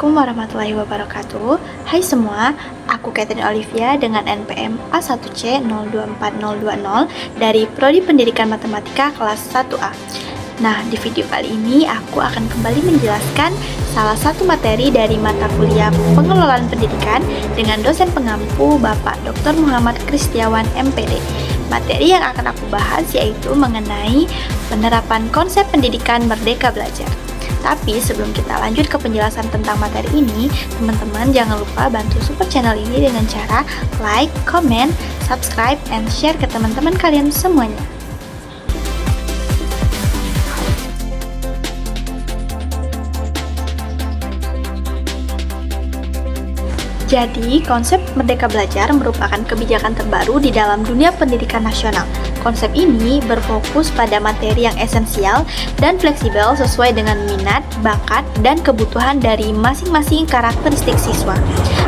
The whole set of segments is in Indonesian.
Assalamualaikum warahmatullahi wabarakatuh. Hai semua, aku Catherine Olivia dengan NPM A1C024020 dari Prodi Pendidikan Matematika kelas 1A. Nah, di video kali ini aku akan kembali menjelaskan salah satu materi dari mata kuliah Pengelolaan Pendidikan dengan dosen pengampu Bapak Dr. Muhammad Kristiawan MPD. Materi yang akan aku bahas yaitu mengenai penerapan konsep pendidikan Merdeka Belajar. Tapi sebelum kita lanjut ke penjelasan tentang materi ini, teman-teman jangan lupa bantu support channel ini dengan cara like, comment, subscribe, and share ke teman-teman kalian semuanya. Jadi, konsep Merdeka Belajar merupakan kebijakan terbaru di dalam dunia pendidikan nasional. Konsep ini berfokus pada materi yang esensial dan fleksibel sesuai dengan minat, bakat, dan kebutuhan dari masing-masing karakteristik siswa.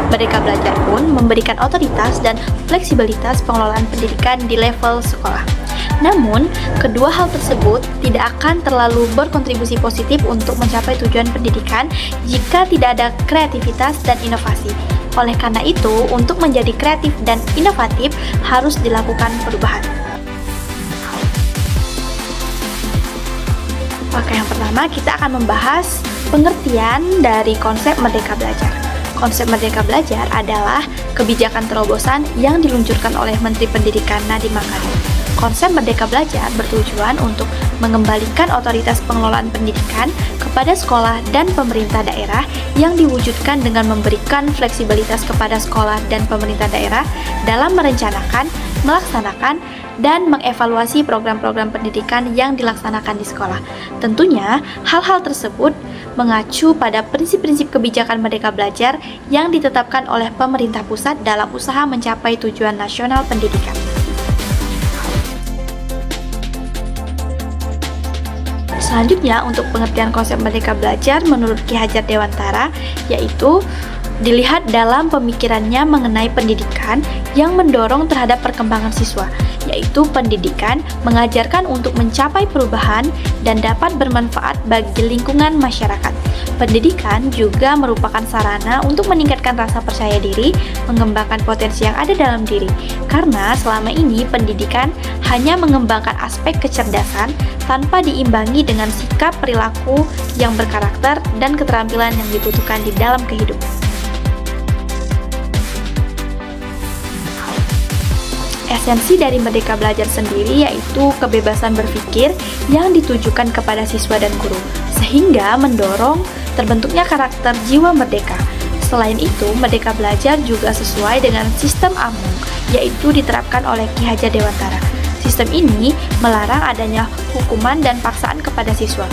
Merdeka Belajar pun memberikan otoritas dan fleksibilitas pengelolaan pendidikan di level sekolah. Namun, kedua hal tersebut tidak akan terlalu berkontribusi positif untuk mencapai tujuan pendidikan jika tidak ada kreativitas dan inovasi. Oleh karena itu, untuk menjadi kreatif dan inovatif harus dilakukan perubahan. Oke, yang pertama kita akan membahas pengertian dari konsep Merdeka Belajar. Konsep Merdeka Belajar adalah kebijakan terobosan yang diluncurkan oleh Menteri Pendidikan Nadiem Makarim. Konsep Merdeka Belajar bertujuan untuk mengembalikan otoritas pengelolaan pendidikan kepada sekolah dan pemerintah daerah yang diwujudkan dengan memberikan fleksibilitas kepada sekolah dan pemerintah daerah dalam merencanakan, melaksanakan, dan mengevaluasi program-program pendidikan yang dilaksanakan di sekolah. Tentunya, hal-hal tersebut mengacu pada prinsip-prinsip kebijakan Merdeka Belajar yang ditetapkan oleh pemerintah pusat dalam usaha mencapai tujuan nasional pendidikan. Selanjutnya, untuk pengertian konsep Merdeka Belajar menurut Ki Hajar Dewantara, yaitu dilihat dalam pemikirannya mengenai pendidikan yang mendorong terhadap perkembangan siswa, yaitu pendidikan mengajarkan untuk mencapai perubahan dan dapat bermanfaat bagi lingkungan masyarakat. Pendidikan juga merupakan sarana untuk meningkatkan rasa percaya diri, mengembangkan potensi yang ada dalam diri. Karena selama ini pendidikan hanya mengembangkan aspek kecerdasan tanpa diimbangi dengan sikap perilaku yang berkarakter dan keterampilan yang dibutuhkan di dalam kehidupan. Esensi dari Merdeka Belajar sendiri yaitu kebebasan berpikir yang ditujukan kepada siswa dan guru, sehingga mendorong terbentuknya karakter jiwa merdeka. Selain itu, Merdeka Belajar juga sesuai dengan sistem AMUN, yaitu diterapkan oleh Ki Hajar Dewantara. Sistem ini melarang adanya hukuman dan paksaan kepada siswa.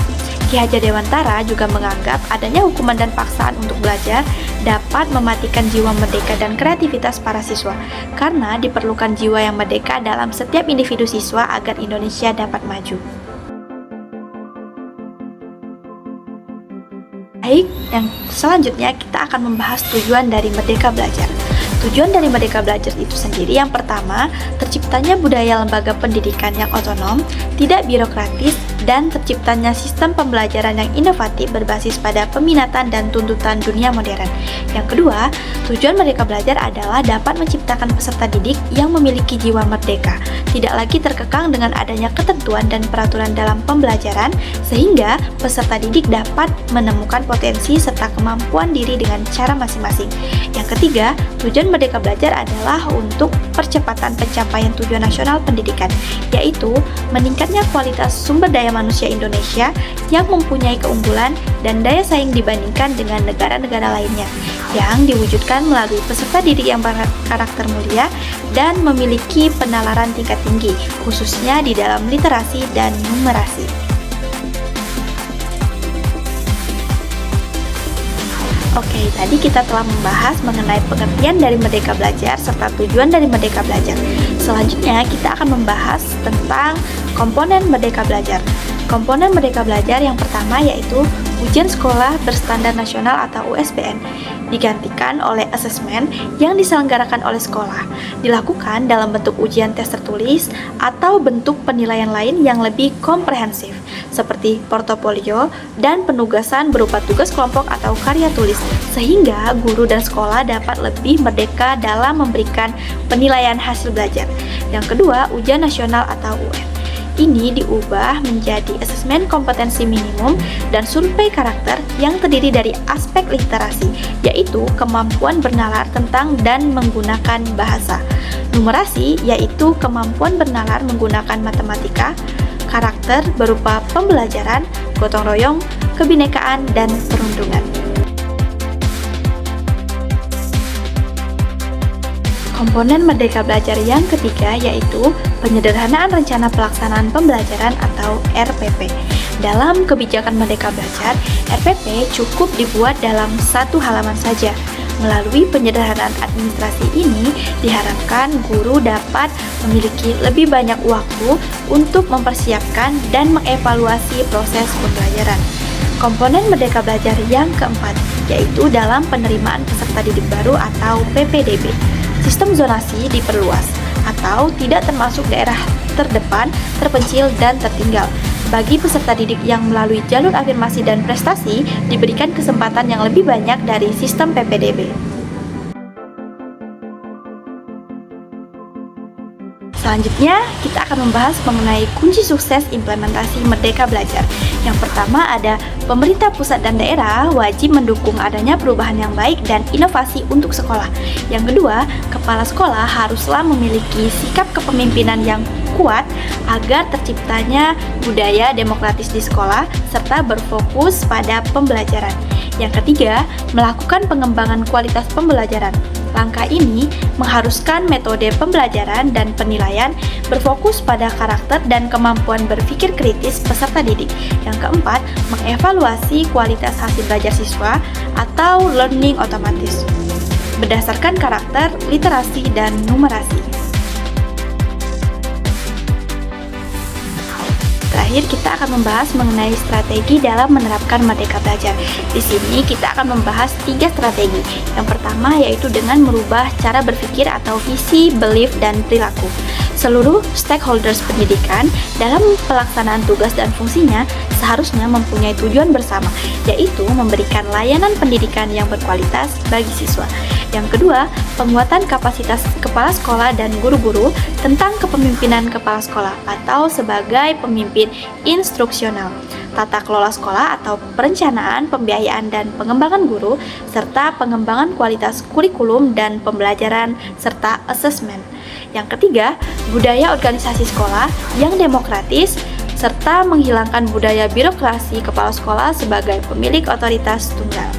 Ki Hajar Dewantara juga menganggap adanya hukuman dan paksaan untuk belajar dapat mematikan jiwa merdeka dan kreativitas para siswa, karena diperlukan jiwa yang merdeka dalam setiap individu siswa agar Indonesia dapat maju. Baik, yang selanjutnya kita akan membahas tujuan dari Merdeka Belajar. Tujuan dari Merdeka Belajar itu sendiri yang pertama, terciptanya budaya lembaga pendidikan yang otonom, tidak birokratis, dan terciptanya sistem pembelajaran yang inovatif berbasis pada peminatan dan tuntutan dunia modern. Yang kedua, tujuan Merdeka Belajar adalah dapat menciptakan peserta didik yang memiliki jiwa merdeka, tidak lagi terkekang dengan adanya ketentuan dan peraturan dalam pembelajaran, sehingga peserta didik dapat menemukan potensi serta kemampuan diri dengan cara masing-masing. Yang ketiga, tujuan Merdeka Belajar adalah untuk percepatan pencapaian tujuan nasional pendidikan, yaitu meningkatnya kualitas sumber daya manusia Indonesia yang mempunyai keunggulan dan daya saing dibandingkan dengan negara-negara lainnya, yang diwujudkan melalui peserta didik yang berkarakter mulia dan memiliki penalaran tingkat tinggi, khususnya di dalam literasi dan numerasi. Oke, tadi kita telah membahas mengenai pengertian dari Merdeka Belajar serta tujuan dari Merdeka Belajar. Selanjutnya, kita akan membahas tentang Komponen Merdeka Belajar. Komponen Merdeka Belajar yang pertama yaitu Ujian Sekolah Berstandar Nasional atau USBN, digantikan oleh asesmen yang diselenggarakan oleh sekolah, dilakukan dalam bentuk ujian tes tertulis atau bentuk penilaian lain yang lebih komprehensif, seperti portofolio dan penugasan berupa tugas kelompok atau karya tulis, sehingga guru dan sekolah dapat lebih merdeka dalam memberikan penilaian hasil belajar. Yang kedua, Ujian Nasional atau UN. Ini diubah menjadi asesmen kompetensi minimum dan survei karakter yang terdiri dari aspek literasi, yaitu kemampuan bernalar tentang dan menggunakan bahasa. Numerasi, yaitu kemampuan bernalar menggunakan matematika. Karakter berupa pembelajaran, gotong royong, kebinekaan, dan perundungan. Komponen Merdeka Belajar yang ketiga yaitu Penyederhanaan Rencana Pelaksanaan Pembelajaran atau RPP. Dalam kebijakan Merdeka Belajar, RPP cukup dibuat dalam satu halaman saja. Melalui penyederhanaan administrasi ini, diharapkan guru dapat memiliki lebih banyak waktu untuk mempersiapkan dan mengevaluasi proses pembelajaran. Komponen Merdeka Belajar yang keempat yaitu dalam penerimaan peserta didik baru atau PPDB. Sistem zonasi diperluas atau tidak termasuk daerah terdepan, terpencil, dan tertinggal. Bagi peserta didik yang melalui jalur afirmasi dan prestasi diberikan kesempatan yang lebih banyak dari sistem PPDB. Selanjutnya, kita akan membahas mengenai kunci sukses implementasi Merdeka Belajar. Yang pertama ada pemerintah pusat dan daerah wajib mendukung adanya perubahan yang baik dan inovasi untuk sekolah. Yang kedua, kepala sekolah haruslah memiliki sikap kepemimpinan yang kuat agar terciptanya budaya demokratis di sekolah serta berfokus pada pembelajaran. Yang ketiga, melakukan pengembangan kualitas pembelajaran. Langkah ini mengharuskan metode pembelajaran dan penilaian berfokus pada karakter dan kemampuan berpikir kritis peserta didik. Yang keempat, mengevaluasi kualitas hasil belajar siswa atau learning otomatis berdasarkan karakter, literasi, dan numerasi. Terakhir, kita akan membahas mengenai strategi dalam menerapkan Merdeka Belajar. Di sini kita akan membahas 3 strategi. Yang pertama yaitu dengan merubah cara berpikir atau visi, belief, dan perilaku. Seluruh stakeholders pendidikan dalam pelaksanaan tugas dan fungsinya seharusnya mempunyai tujuan bersama, yaitu memberikan layanan pendidikan yang berkualitas bagi siswa. Yang kedua, penguatan kapasitas kepala sekolah dan guru-guru tentang kepemimpinan kepala sekolah atau sebagai pemimpin instruksional, tata kelola sekolah atau perencanaan, pembiayaan, dan pengembangan guru, serta pengembangan kualitas kurikulum dan pembelajaran, serta asesmen. Yang ketiga, budaya organisasi sekolah yang demokratis, serta menghilangkan budaya birokrasi kepala sekolah sebagai pemilik otoritas tunggal.